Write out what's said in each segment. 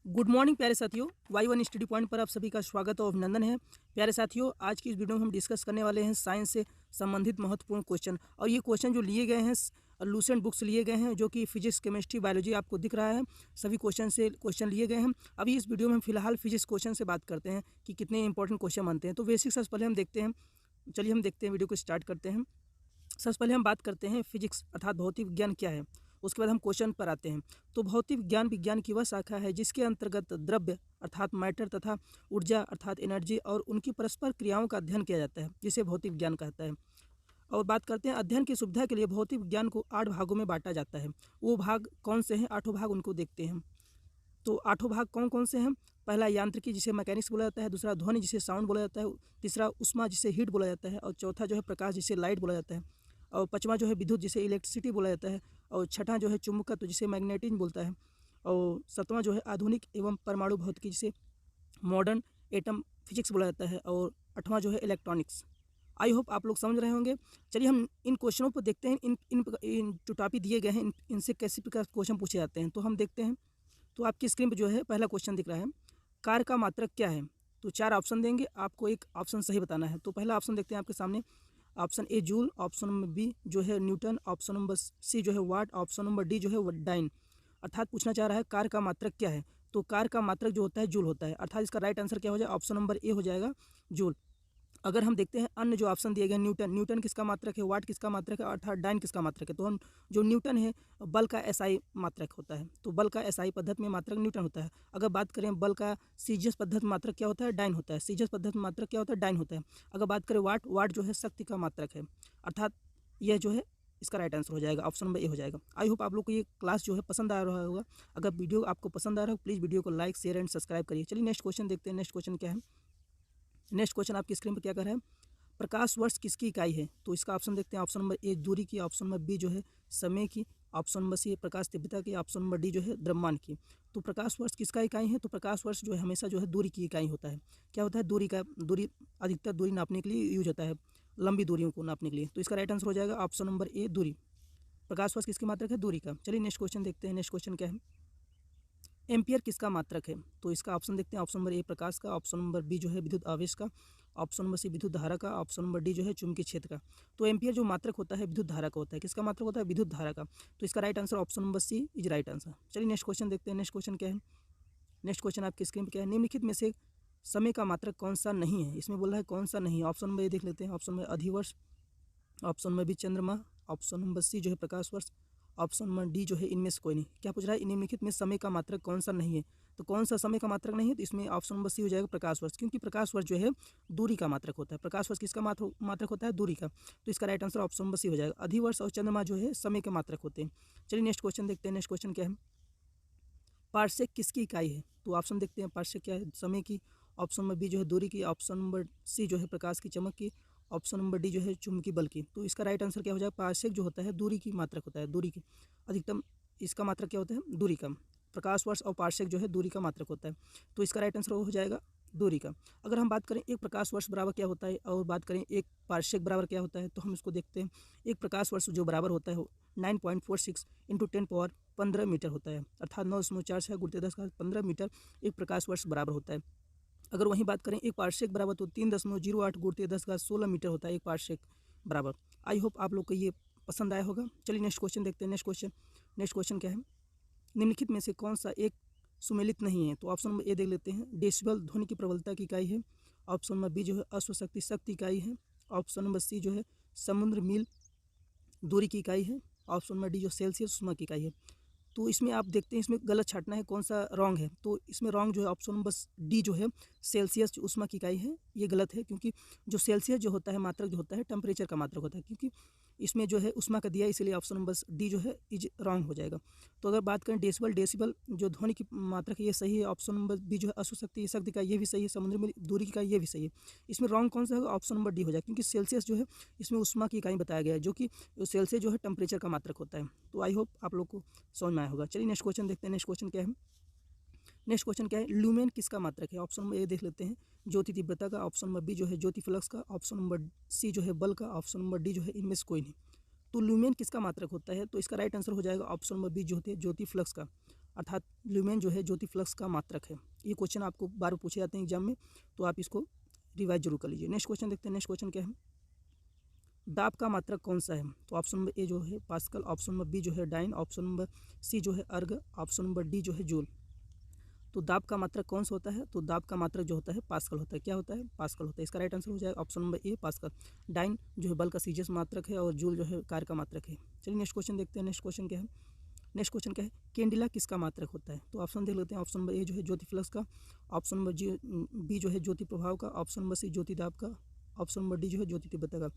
Good morning प्यारे साथियों, Y one study point पर आप सभी का स्वागत और अभिनंदन है। प्यारे साथियों, आज की इस वीडियो में हम डिस्कस करने वाले हैं साइंस से संबंधित महत्वपूर्ण क्वेश्चन। और ये क्वेश्चन जो लिए गए हैं लूसेंट बुक से लिए गए हैं, जो कि फिजिक्स, केमिस्ट्री, बायोलॉजी आपको दिख रहा है। सभी क्वेश्चन लिए गए हैं। अभी इस वीडियो में हम फिलहाल फिजिक्स क्वेश्चन से बात करते हैं कि कितने इंपॉर्टेंट क्वेश्चन बनते हैं। तो बेसिक सबसे पहले हम देखते हैं। चलिए हम देखते हैं, वीडियो को स्टार्ट करते हैं। सबसे पहले हम बात करते हैं फिजिक्स अर्थात भौतिक विज्ञान क्या है। उसके बाद हम क्वेश्चन पर आते हैं। तो भौतिक विज्ञान की वह शाखा है जिसके अंतर्गत द्रव्य अर्थात मैटर तथा ऊर्जा अर्थात एनर्जी और उनकी परस्पर क्रियाओं का अध्ययन किया जाता है, जिसे भौतिक विज्ञान कहता है। और बात करते हैं अध्ययन की सुविधा के लिए भौतिक विज्ञान को 8 भागों में बांटा जाता है। वो भाग कौन से हैं? 8 भाग उनको देखते हैं। तो 8 भाग कौन कौन से हैं? पहला यांत्रिकी जिसे मैकेनिक्स बोला जाता है, दूसरा ध्वनि जिसे साउंड बोला जाता है, तीसरा उष्मा जिसे हीट बोला जाता है, और चौथा जो है प्रकाश जिसे लाइट बोला जाता है, और पाँचवा जो है विद्युत जिसे इलेक्ट्रिसिटी बोला जाता है, और छठा जो है चुंबकत्व जिसे मैग्नेटिज्म बोलता है, और सातवां जो है आधुनिक एवं परमाणु भौतिकी जिसे मॉडर्न एटम फिजिक्स बोला जाता है, और आठवां जो है इलेक्ट्रॉनिक्स। आई होप आप लोग समझ रहे होंगे। चलिए हम इन क्वेश्चनों पर देखते हैं। इन जो टॉपिक दिए गए हैं इनसे कैसे प्रकार क्वेश्चन पूछे जाते हैं, तो हम देखते हैं। तो आपकी स्क्रीन पर जो है पहला क्वेश्चन दिख रहा है, कार का मात्रक क्या है? तो 4 ऑप्शन देंगे, आपको एक ऑप्शन सही बताना है। तो पहला ऑप्शन देखते हैं आपके सामने। Option A joule, option number B जो है न्यूटन, ऑप्शन नंबर सी जो है वाट, ऑप्शन नंबर डी जो है डाइन। अर्थात पूछना चाह रहा है कार का मात्रक क्या है। तो कार का मात्रक जो होता है जूल होता है, अर्थात इसका राइट आंसर क्या हो जाएगा? ऑप्शन नंबर ए हो जाएगा, जूल। अगर हम देखते हैं अन्य जो ऑप्शन दिए गए, न्यूटन किसका मात्रक है, वाट किसका मात्रक है, अर्थात डाइन किसका मात्रक है। तो हम जो न्यूटन है बल का एसआई मात्रक होता है। तो बल का एसआई पद्धति में मात्रक न्यूटन होता है। अगर बात करें बल का सीजीएस पद्धति में मात्रक क्या होता है? डाइन होता है। सीजीएस पद्धति में मात्रक क्या होता है? डाइन होता है। अगर बात करें वाट जो है शक्ति का मात्रक है, अर्थात यह जो है इसका राइट आंसर हो जाएगा, ऑप्शन नंबर ए हो जाएगा। आई होप आप लोग को ये क्लास जो है पसंद आ रहा होगा। अगर वीडियो आपको पसंद आ रहा हो प्लीज़ वीडियो को लाइक, शेयर एंड सब्सक्राइब करिए। चलिए नेक्स्ट क्वेश्चन देखते हैं। नेक्स्ट क्वेश्चन क्या है? नेक्स्ट क्वेश्चन आपकी स्क्रीन पर क्या कर रहा है? प्रकाश वर्ष किसकी इकाई है? तो इसका ऑप्शन देखते हैं। ऑप्शन नंबर ए दूरी की, ऑप्शन नंबर बी जो है समय की, ऑप्शन नंबर सी प्रकाश तीव्रता की, ऑप्शन नंबर डी जो है द्रव्यमान की। तो प्रकाश वर्ष किसका इकाई है? तो प्रकाश वर्ष जो है हमेशा जो है दूरी की इकाई होता है। क्या होता है? दूरी अधिकतर दूरी नापने के लिए यूज होता है, लंबी दूरियों को नापने के लिए। तो इसका राइट आंसर हो जाएगा ऑप्शन नंबर ए, दूरी। प्रकाश वर्ष किसकी मात्रक है? दूरी का। चलिए नेक्स्ट क्वेश्चन देखते हैं। नेक्स्ट क्वेश्चन क्या है? एम्पियर किसका मात्रक है? तो इसका ऑप्शन देखते हैं। ऑप्शन नंबर ए प्रकाश का, ऑप्शन नंबर बी जो है विद्युत आवेश का, ऑप्शन नंबर सी विद्युत धारा का, ऑप्शन नंबर डी जो है चुंबकीय क्षेत्र का। तो एम्पियर जो मात्रक होता है विद्युत धारा का होता है। किसका मात्रक होता है? विद्युत धारा का। तो इसका right answer option number C is right answer. चलिए नेक्स्ट क्वेश्चन देखते हैं। नेक्स्ट क्वेश्चन क्या है? नेक्स्ट क्वेश्चन आपकी स्क्रीन पर क्या है? निम्नलिखित में से समय का मात्रक कौन सा नहीं है? इसमें बोल रहा है कौन सा नहीं है। ऑप्शन नंबर ए देख लेते हैं। ऑप्शन नंबर अधिवर्ष, ऑप्शन नंबर बी चंद्रमा, ऑप्शन नंबर सी जो है प्रकाश वर्ष, ऑप्शन नंबर डी जो है इनमें से कोई नहीं। क्या पूछ रहा है? निम्नलिखित में समय का मात्रक कौन सा नहीं है? तो कौन सा समय का मात्रक नहीं है? तो इसमें ऑप्शन नंबर सी हो जाएगा प्रकाश वर्ष, क्योंकि प्रकाश वर्ष जो है दूरी का मात्रक होता है। प्रकाश वर्ष किसका मात्रक होता है? दूरी का। तो इसका right answer option number C हो जाएगा। अधिवर्ष और चंद्रमा जो है समय के मात्रक होते हैं। चलिए नेक्स्ट क्वेश्चन देखते हैं। नेक्स्ट क्वेश्चन क्या है? पार्सेक किसकी इकाई है? तो ऑप्शन देखते हैं। पार्सेक क्या है? समय की, ऑप्शन नंबर बी जो है दूरी की, ऑप्शन नंबर सी जो है प्रकाश की चमक की, ऑप्शन नंबर डी जो है चुंबकीय बल की। तो इसका राइट आंसर क्या हो जाएगा? पार्सेक जो होता है दूरी की मात्रक होता है, दूरी की अधिकतम। इसका मात्रक क्या होता है? दूरी का। प्रकाश वर्ष और पार्सेक जो है दूरी का मात्रक होता है। तो इसका राइट आंसर हो जाएगा दूरी का। अगर हम बात करें एक प्रकाश वर्ष बराबर क्या होता है और बात करें एक पार्सेक बराबर क्या होता है, तो हम इसको देखते हैं। एक प्रकाश वर्ष जो बराबर होता है 9.46 इंटू 10 पावर 15 मीटर होता है, अर्थात 9.46 गुणित 10 का 15 मीटर एक प्रकाश वर्ष बराबर होता है। अगर वहीं बात करें एक पार्सेक बराबर तो 3.08 गुणित 10 का 16 मीटर होता है एक पार्सेक बराबर। आई होप आप लोग को ये पसंद आया होगा। चलिए नेक्स्ट क्वेश्चन देखते हैं। नेक्स्ट क्वेश्चन क्या है? निम्नलिखित में से कौन सा एक सुमेलित नहीं है? तो ऑप्शन नंबर ए देख लेते हैं। डेसिबल ध्वनि की प्रबलता की इकाई है, ऑप्शन नंबर बी जो है अश्वशक्ति शक्ति इकाई है, ऑप्शन नंबर सी जो है समुद्र मील दूरी की इकाई है, ऑप्शन नंबर डी जो सेल्सियस उष्मा की इकाई है। तो इसमें आप देखते हैं, इसमें गलत छाटना है कौन सा रॉन्ग है। तो इसमें रॉन्ग जो है ऑप्शन नंबर डी जो है सेल्सियस जो उष्मा की इकाई है, ये गलत है, क्योंकि जो सेल्सियस जो होता है मात्रक जो होता है टेम्परेचर का मात्रक होता है, क्योंकि इसमें जो है उष्मा का दिया, इसलिए ऑप्शन नंबर डी जो है इज रॉन्ग हो जाएगा। तो अगर बात करें डेसिबल जो ध्वनि की मात्रक है ये सही है, ऑप्शन नंबर बी जो है अश्वशक्ति शक्ति का ये भी सही है, समुद्र में दूरी की इकाई ये भी सही है। इसमें रॉन्ग कौन सा होगा? ऑप्शन नंबर डी हो जाएगा, क्योंकि सेल्सियस जो है इसमें उष्मा की इकाई बताया गया है, जो कि सेल्सियस जो है टेम्परेचर का मात्रक होता है। तो आई होप आप लोग को समझ में आया होगा। चलिए नेक्स्ट क्वेश्चन देखते हैं। नेक्स्ट क्वेश्चन क्या है? नेक्स्ट क्वेश्चन क्या है? ल्यूमेन किसका मात्रक है? ऑप्शन नंबर ए देख लेते हैं, ज्योति तीव्रता का, ऑप्शन नंबर बी जो है ज्योति फ्लक्स का, ऑप्शन नंबर सी जो है बल का, ऑप्शन नंबर डी जो है इनमें से कोई नहीं। तो ल्यूमेन किसका मात्रक होता है? तो इसका राइट आंसर हो जाएगा ऑप्शन नंबर बी जो होती है ज्योति फ्लक्स का, अर्थात ल्यूमेन जो है ज्योति फ्लक्स का मात्रक है। ये क्वेश्चन आपको बार बार पूछे जाते हैं एग्जाम में, तो आप इसको रिवाइज जरूर कर लीजिए। नेक्स्ट क्वेश्चन देखते हैं। नेक्स्ट क्वेश्चन क्या है, दाब का मात्रक कौन सा है? तो ऑप्शन नंबर ए जो है पास्कल, ऑप्शन नंबर बी जो है डाइन, ऑप्शन नंबर सी जो है अर्ग, ऑप्शन नंबर डी जो है जूल। तो दाब का मात्रक कौन सा होता है? तो दाब का मात्रक जो होता है पास्कल होता है। क्या होता है? पास्कल होता है। इसका राइट आंसर हो जाएगा option number A pascal. Dyne जो है बल का सीजीएस मात्रक है और जूल जो है कार्य का मात्रक है। चलिए नेक्स्ट क्वेश्चन देखते हैं। नेक्स्ट क्वेश्चन क्या है? नेक्स्ट क्वेश्चन क्या है, कैंडिला किसका मात्रक होता है? तो ऑप्शन देख लेते हैं। ऑप्शन नंबर ए जो है ज्योति फ्लक्स का, ऑप्शन नंबर बी जो है ज्योति प्रभाव का, ऑप्शन नंबर सी ज्योति दाब का, ऑप्शन नंबर डी जो है ज्योति तीव्रता का।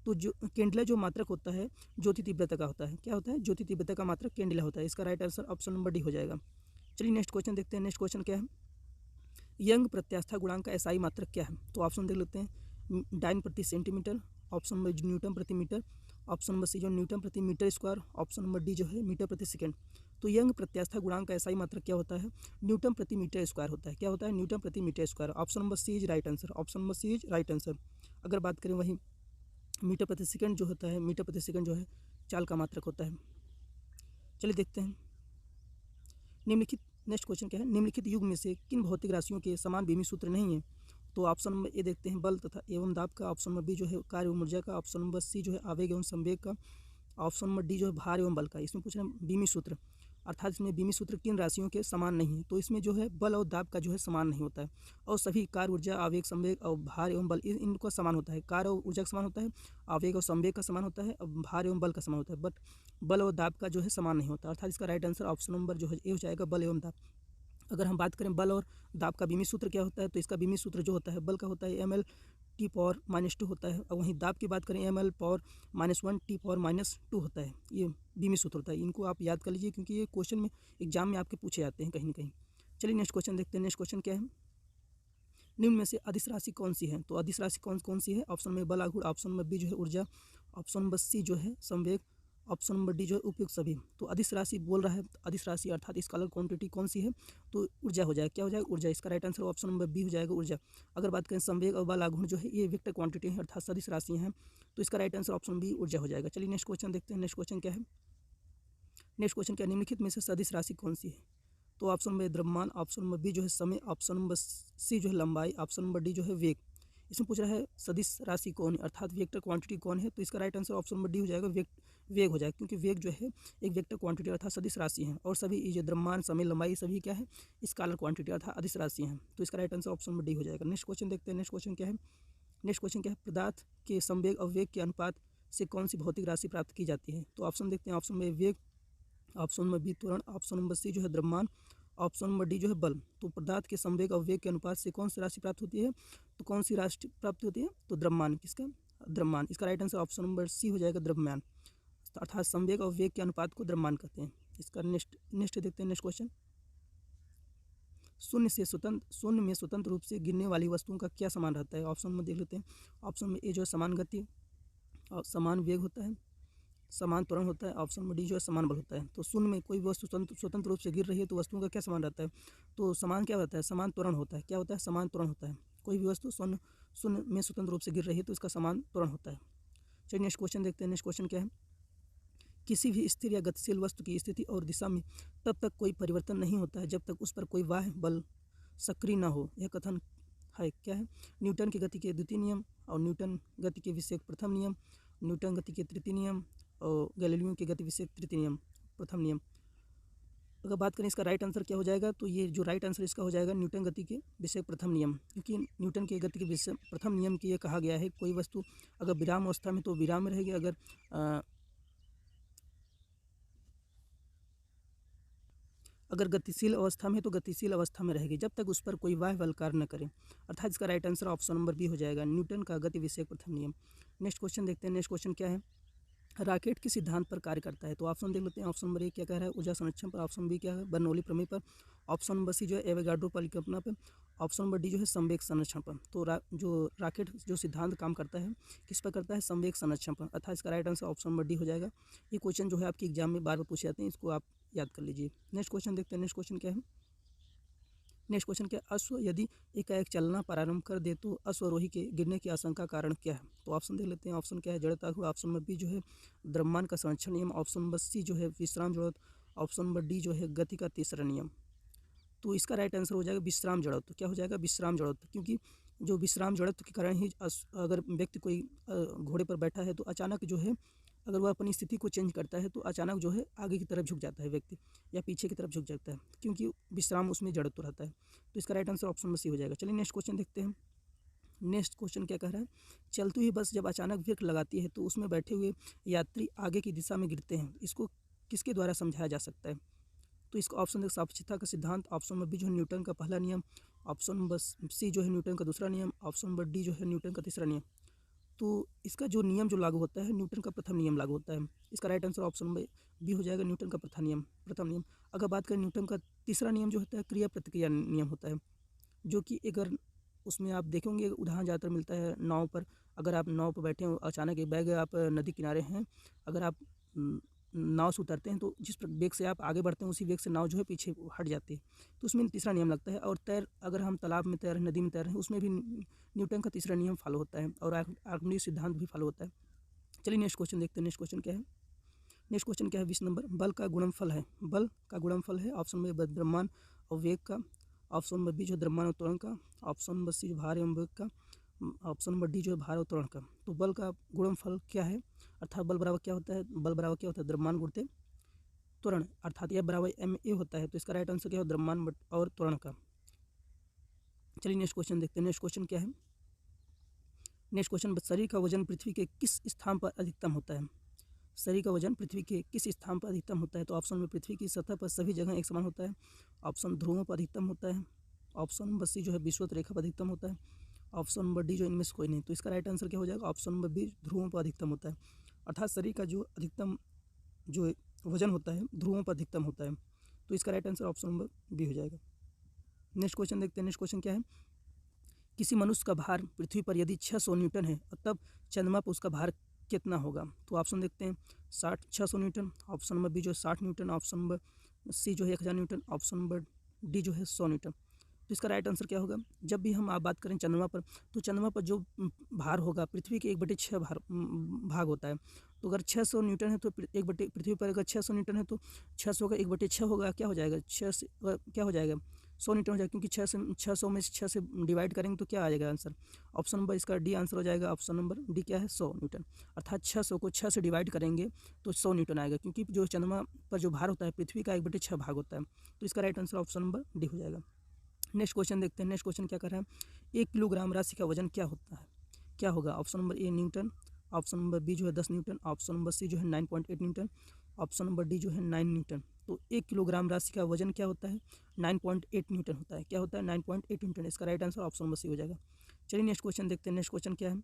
तो जो कैंडिला जो मात्रक होता है ज्योति तीव्रता का होता है। क्या होता है? ज्योति तीव्रता का मात्रक कैंडिला होता है। इसका right answer option number D हो जाएगा। चलिए नेक्स्ट क्वेश्चन देखते हैं। नेक्स्ट क्वेश्चन क्या है, यंग प्रत्यास्था गुणांक का एसआई मात्रक क्या है? तो ऑप्शन देख लेते हैं। डाइन प्रति सेंटीमीटर, ऑप्शन नंबर न्यूटन प्रति मीटर, ऑप्शन नंबर सी जो न्यूटन प्रति metre square, option number D जो है मीटर प्रति सेकंड। तो यंग प्रत्यास्था गुणांक का एसआई मात्रक क्या होता है? न्यूटन प्रति मीटर स्क्वायर होता है। क्या होता है? न्यूटन प्रति metre square. Option number C is right answer. Option number C is right answer. अगर बात करें वही मीटर प्रति सेकंड जो होता है, मीटर प्रति सेकंड जो है चाल का मात्रक होता है। चलिए देखते हैं निम्नलिखित। नेक्स्ट क्वेश्चन क्या है, निम्नलिखित युग में से किन भौतिक राशियों के समान बीमी सूत्र नहीं है? तो ऑप्शन नंबर ए देखते हैं बल तथा एवं दाब का, ऑप्शन नंबर बी जो है कार्य एवं ऊर्जा का, ऑप्शन नंबर सी जो है आवेग एवं संवेग का, ऑप्शन नंबर डी जो है भार एवं बल का। इसमें पूछ रहे हैं बीमी सूत्र, अर्थात इसमें बीमी सूत्र किन राशियों के समान नहीं है? तो इसमें जो है बल और दाब का जो है समान नहीं होता है, और सभी कार्य ऊर्जा आवेग संवेग और भार एवं बल इनका समान होता है। कार्य और ऊर्जा का समान होता है, आवेग और संवेग का समान होता है, और भार एवं बल का समान होता है, बट बल और दाब का जो है समान नहीं होता। अर्थात इसका राइट आंसर ऑप्शन नंबर जो है ए हो जाएगा, बल एवं दाब। अगर हम बात करें बल और दाब का बीमी सूत्र क्या होता है, तो इसका बीमी सूत्र जो होता है बल का होता है ml टी पावर -2 होता है, और वहीं दाब की बात करें ml पावर -1 टी पावर -2 होता है। ये बीमी सूत्र होता है। इनको आप याद कर लीजिए क्योंकि ये क्वेश्चन में एग्जाम में आपके पूछे जाते हैं कहीं ना कहीं। चलिए नेक्स्ट क्वेश्चन देखते हैं। नेक्स्ट क्वेश्चन क्या है, निम्न में से अदिश राशि कौन सी है? तो अदिश राशि कौन कौन सी है? ऑप्शन में बल आघूर्ण, ऑप्शन नंबर बी जो है ऊर्जा, ऑप्शन नंबर सी जो है संवेग, ऑप्शन नंबर डी जो है उपयुक्त सभी। तो अदिश राशि बोल रहा है, अदिश राशि अर्थात स्केलर क्वांटिटी कौन सी है? तो ऊर्जा हो जाएगा। क्या हो जाएगा? ऊर्जा। इसका right answer option number B हो जाएगा, ऊर्जा। अगर बात करें संवेग और बल आघूर्ण जो है ये वेक्टर क्वांटिटी है अर्थात सदिश राशि हैं, तो इसका राइट आंसर ऑप्शन बी ऊर्जा हो जाएगा। चलिए नेक्स्ट क्वेश्चन देखते हैं। नेक्स्ट क्वेश्चन क्या है, नेक्स्ट क्वेश्चन क्या, निम्नलिखित में से सदिश राशि कौन सी है? तो ऑप्शन नंबर द्रव्यमान, ऑप्शन नंबर बी जो है समय, ऑप्शन नंबर सी जो है लंबाई, ऑप्शन नंबर डी जो है वेग। इसमें पूछ रहा है सदिश राशि कौन है अर्थात वेक्टर क्वांटिटी कौन है? तो इसका right answer option number D हो जाएगा, वेग हो जाएगा, क्योंकि वेग जो है एक वेक्टर क्वांटिटी अर्थात सदिश राशि है, और सभी ये जो द्रव्यमान समय लंबाई सभी क्या है स्केलर क्वांटिटी अर्थात अदिश राशि हैं। तो इसका right answer option number D हो जाएगा। नेक्स्ट क्वेश्चन देखते हैं। नेक्स्ट क्वेश्चन क्या है, नेक्स्ट क्वेश्चन क्या है, पदार्थ के संवेग और वेग के अनुपात से कौन सी भौतिक राशि प्राप्त की जाती है? तो ऑप्शन देखते हैं। ऑप्शन में वेग, ऑप्शन नंबर बी त्वरण, ऑप्शन नंबर सी जो है द्रव्यमान, ऑप्शन नंबर डी जो है बल। तो पदार्थ के संवेग और वेग के अनुपात से कौन सी राशि प्राप्त होती है? तो कौन सी राशि प्राप्त होती है? तो द्रव्यमान। किसका? द्रव्यमान। इसका right answer option number C हो जाएगा, द्रव्यमान। अर्थात संवेग और वेग के अनुपात को द्रव्यमान कहते हैं। इसका नेक्स्ट देखते हैं। नेक्स्ट क्वेश्चन, शून्य में स्वतंत्र रूप से गिरने वाली वस्तुओं का क्या समान रहता है? ऑप्शन में देख लेते हैं। ऑप्शन में ए जो है समान गति और समान वेग होता है, समान त्वरण होता है, ऑप्शन में डी जो है समान बल होता है। तो शून्य में कोई वस्तु स्वतंत्र रूप से गिर रही है तो वस्तुओं का क्या समान रहता है? तो समान क्या होता है? समान त्वरण होता है। क्या होता है? समान त्वरण होता है। कोई भी वस्तु शून्य में स्वतंत्र रूप से गिर रही है तो इसका समान त्वरण होता है। चलिए नेक्स्ट क्वेश्चन देखते हैं। नेक्स्ट क्वेश्चन क्या है, किसी भी स्थिर या गतिशील वस्तु की स्थिति और दिशा में तब तक कोई परिवर्तन नहीं होता है जब तक उस पर कोई बाह्य बल सक्रिय न हो। यह कथन है। क्या है? न्यूटन की गति के द्वितीय नियम, और न्यूटन गति के विषय प्रथम नियम, न्यूटन गति के तृतीय नियम, और गैलीलियो के गति विषय तृतीय नियम प्रथम नियम। अगर बात करें इसका राइट आंसर क्या हो जाएगा, तो ये जो राइट आंसर इसका हो जाएगा न्यूटन गति के विषय प्रथम नियम, क्योंकि न्यूटन के गति के विषय प्रथम नियम की ये कहा गया है कोई वस्तु अगर विराम अवस्था में तो विराम में रहेगी, अगर गतिशील अवस्था में तो गतिशील अवस्था में रहेगी जब तक उस पर कोई बाह्य बल कार्य न करे। अर्थात इसका right answer option number B हो जाएगा, न्यूटन का गति विषय प्रथम नियम। नेक्स्ट क्वेश्चन देखते हैं। नेक्स्ट क्वेश्चन क्या है, रॉकेट किस सिद्धांत पर कार्य करता है? तो ऑप्शन देख लेते हैं। ऑप्शन नंबर ए क्या कह रहा है? ऊर्जा संरक्षण पर, ऑप्शन बी क्या है? बर्नौली प्रमेय पर, ऑप्शन नंबर सी जो है एवोगाड्रो परिकल्पना पर, ऑप्शन नंबर डी जो है संवेग संरक्षण पर। तो जो रॉकेट जो सिद्धांत काम करता है किस पर करता है? संवेग संरक्षण पर। अर्थात इसका right answer option number D हो जाएगा। ये क्वेश्चन जो है आपके एग्जाम में बार बार पूछे जाते हैं, इसको आप याद कर लीजिए। नेक्स्ट क्वेश्चन देखते हैं। नेक्स्ट क्वेश्चन क्या है, नेक्स्ट क्वेश्चन क्या, अश्व यदि एकाएक चलना प्रारंभ कर दे तो अश्वरोही के गिरने की आशंका कारण क्या है? तो ऑप्शन देख लेते हैं। ऑप्शन क्या है? जड़ता हुआ, ऑप्शन नंबर बी जो है द्रव्यमान का संरक्षण नियम, ऑप्शन नंबर सी जो है विश्राम जरूरत, ऑप्शन नंबर डी जो है गति का तीसरा नियम। तो इसका राइट आंसर हो जाएगा विश्राम जड़त्व। क्या हो जाएगा? विश्राम जड़त्व। क्योंकि जो विश्राम जड़त्व के कारण ही अगर व्यक्ति कोई घोड़े पर बैठा है तो अचानक जो है अगर वह अपनी स्थिति को चेंज करता है तो अचानक जो है आगे की तरफ झुक जाता है व्यक्ति, या पीछे की तरफ झुक जाता है, क्योंकि विश्राम उसमें जड़त्व रहता है। तो इसका right answer option number C हो जाएगा। चलिए नेक्स्ट क्वेश्चन देखते हैं। नेक्स्ट क्वेश्चन क्या कह रहा है? चलती हुई बस जब अचानक ब्रेक लगाती है तो उसमें बैठे हुए यात्री आगे की दिशा में गिरते हैं। इसको किसके द्वारा समझाया जा सकता है? तो इसका ऑप्शन एक सापेक्षता का सिद्धांत, ऑप्शन नंबर बी जो है न्यूटन का पहला नियम, ऑप्शन नंबर सी जो है न्यूटन का दूसरा नियम, ऑप्शन नंबर डी जो है न्यूटन का तीसरा नियम। तो इसका जो नियम जो लागू होता है न्यूटन का प्रथम नियम लागू होता है। इसका right answer option number B हो जाएगा, न्यूटन का प्रथम नियम। अगर बात करें न्यूटन का तीसरा नियम जो होता है क्रिया प्रतिक्रिया नियम होता है, जो कि अगर उसमें आप देखेंगे उदाहरण ज़्यादातर मिलता है नाव पर। अगर आप नाव पर बैठे हो, अचानक एक बैग आप नदी किनारे हैं, अगर आप नाव से उतरते हैं तो जिस वेग से आप आगे बढ़ते हैं उसी वेग से नाव जो है पीछे हट जाती है। तो उसमें तीसरा नियम लगता है। और अगर हम तालाब में तैर रहे हैं, नदी में तैर रहे हैं, उसमें भी न्यूटन का तीसरा नियम फॉलो होता है और आर्किमिडीज सिद्धांत भी फॉलो होता है। चलिए नेक्स्ट क्वेश्चन देखते हैं। नेक्स्ट क्वेश्चन क्या है? नेक्स्ट क्वेश्चन क्या है? 20 नंबर। बल का गुणनफल है। बल का गुणनफल है ऑप्शन नंबर द्रव्यमान और वेग का, ऑप्शन नंबर बी जो द्रव्यमान और त्वरण का, ऑप्शन नंबर सी जो भार एवं वेग का, ऑप्शन नंबर डी जो है भार और त्वरण का। तो बल का गुणनफल क्या है? अर्थात बल बराबर क्या होता है? बल बराबर क्या होता है? द्रव्यमान गुणित त्वरण, अर्थात यह बराबर ma होता है। तो इसका राइट आंसर क्या है? द्रव्यमान और त्वरण का। चलिए नेक्स्ट क्वेश्चन देखते हैं। नेक्स्ट क्वेश्चन क्या है? नेक्स्ट क्वेश्चन, शरीर का वजन पृथ्वी के किस स्थान पर अधिकतम होता है? शरीर का वजन पृथ्वी के किस स्थान पर अधिकतम होता है? तो ऑप्शन में पृथ्वी की सतह पर सभी जगह एक समान होता है, ऑप्शन ध्रुवों पर अधिकतम होता है, ऑप्शन नंबर सी जो है विषुवत रेखा पर अधिकतम होता है, ऑप्शन नंबर डी जो इनमें से कोई नहीं। तो इसका राइट आंसर क्या हो जाएगा? ऑप्शन नंबर बी ध्रुवों पर अधिकतम होता है। अर्थात शरीर का जो अधिकतम जो वजन होता है ध्रुवों पर अधिकतम होता है। तो इसका right answer option number B हो जाएगा। नेक्स्ट क्वेश्चन देखते हैं। नेक्स्ट क्वेश्चन क्या है? किसी मनुष्य का भार पृथ्वी पर यदि 600 न्यूटन है तब चंद्रमा पर उसका भार कितना होगा? तो ऑप्शन देखते हैं। 600 न्यूटन, ऑप्शन नंबर बी जो है 60 न्यूटन, ऑप्शन नंबर सी जो है 1000 न्यूटन, ऑप्शन नंबर डी जो है 100 न्यूटन। तो इसका राइट आंसर क्या होगा? जब भी हम आप बात करें चंद्रमा पर, तो चंद्रमा पर जो भार होगा पृथ्वी के 1/6 भाग होता है। तो अगर 600 न्यूटन है तो पृथ्वी पर अगर 600 न्यूटन है तो 600 का 1/6 होगा, क्या हो जाएगा? 6 से क्या हो जाएगा? 100 न्यूटन हो जाएगा, क्योंकि 600 में से 6 से डिवाइड करेंगे तो क्या आ जाएगा आंसर? ऑप्शन नंबर इसका डी आंसर हो जाएगा। ऑप्शन नंबर डी क्या है? 100 न्यूटन। अर्थात 600 को 6 से डिवाइड करेंगे तो 100 न्यूटन आएगा, क्योंकि जो चंद्रमा पर जो भार होता है पृथ्वी का 1/6 भाग होता है। तो इसका right answer option number D हो जाएगा। नेक्स्ट क्वेश्चन देखते हैं। नेक्स्ट क्वेश्चन क्या कर रहा है? 1 किलोग्राम राशि का वजन क्या होता है? क्या होगा? Option number A newton, option number B जो है 10 न्यूटन, ऑप्शन नंबर सी जो है 9.8 न्यूटन, ऑप्शन नंबर डी जो है 9 न्यूटन। तो 1 किलोग्राम राशि का वजन क्या होता है? 9.8 न्यूटन होता है। क्या होता है? 9.8 न्यूटन। इसका right answer option number C हो जाएगा। चलिए नेक्स्ट क्वेश्चन देखते हैं। नेक्स्ट क्वेश्चन क्या है?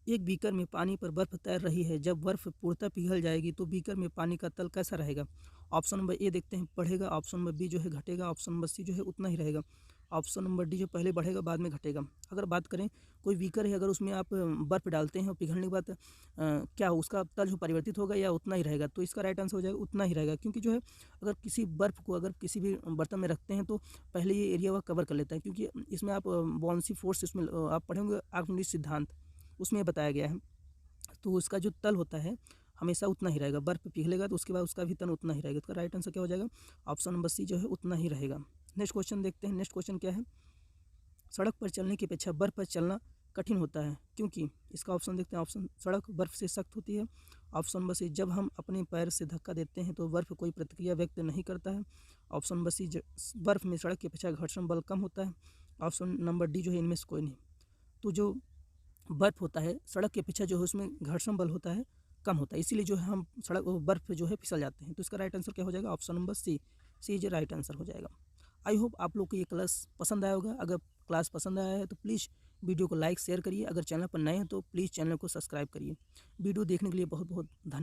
एक बीकर में पानी पर बर्फ तैर रही है, जब बर्फ पूर्णतः पिघल जाएगी तो बीकर में पानी का तल कैसा रहेगा? ऑप्शन नंबर ए देखते हैं बढ़ेगा, ऑप्शन नंबर बी जो है घटेगा, ऑप्शन नंबर सी जो है उतना ही रहेगा, ऑप्शन नंबर डी जो पहले बढ़ेगा बाद में घटेगा। अगर बात करें कोई बीकर है, अगर उसमें आप बर्फ़ डालते हैं और पिघलने के बाद क्या उसका तल जो परिवर्तित होगा या उतना ही रहेगा? तो इसका राइट आंसर हो जाएगा उतना ही रहेगा, क्योंकि जो है अगर किसी बर्फ़ को अगर किसी भी बर्तन में रखते हैं तो पहले ये एरिया वह कवर कर लेता है, क्योंकि इसमें आप बॉन्सी फोर्स इसमें आप पढ़ेंगे आर्किमिडीज सिद्धांत, उसमें बताया गया है। तो उसका जो तल होता है हमेशा उतना ही रहेगा। बर्फ़ पिघलेगा तो उसके बाद उसका भी तल उतना ही रहेगा। इसका राइट आंसर क्या हो जाएगा? ऑप्शन नंबर सी जो है उतना ही रहेगा। नेक्स्ट क्वेश्चन देखते हैं। नेक्स्ट क्वेश्चन क्या है? सड़क पर चलने की अपेक्षा बर्फ़ पर चलना कठिन होता है, क्योंकि? इसका ऑप्शन देखते हैं। ऑप्शन सड़क बर्फ़ से सख्त होती है, ऑप्शन नंबर सी जब हम अपने पैर से धक्का देते हैं तो बर्फ़ कोई प्रतिक्रिया व्यक्त नहीं करता है, ऑप्शन नंबर सी बर्फ़ में सड़क की अपेक्षा घर्षण बल कम होता है, ऑप्शन नंबर डी जो है इनमें से कोई नहीं। तो जो बर्फ़ होता है सड़क के अपेक्षा जो है उसमें घर्षण बल होता है कम होता है, इसीलिए जो है हम सड़क बर्फ़ पे जो है फिसल जाते हैं। तो इसका राइट आंसर क्या हो जाएगा? ऑप्शन नंबर सी जो राइट आंसर हो जाएगा। आई होप आप लोग को ये क्लास पसंद आया होगा। अगर क्लास पसंद आया है तो प्लीज़ वीडियो को लाइक शेयर करिए। अगर चैनल पर नए हैं तो प्लीज़ चैनल को सब्सक्राइब करिए। वीडियो देखने के लिए बहुत बहुत धन्यवाद।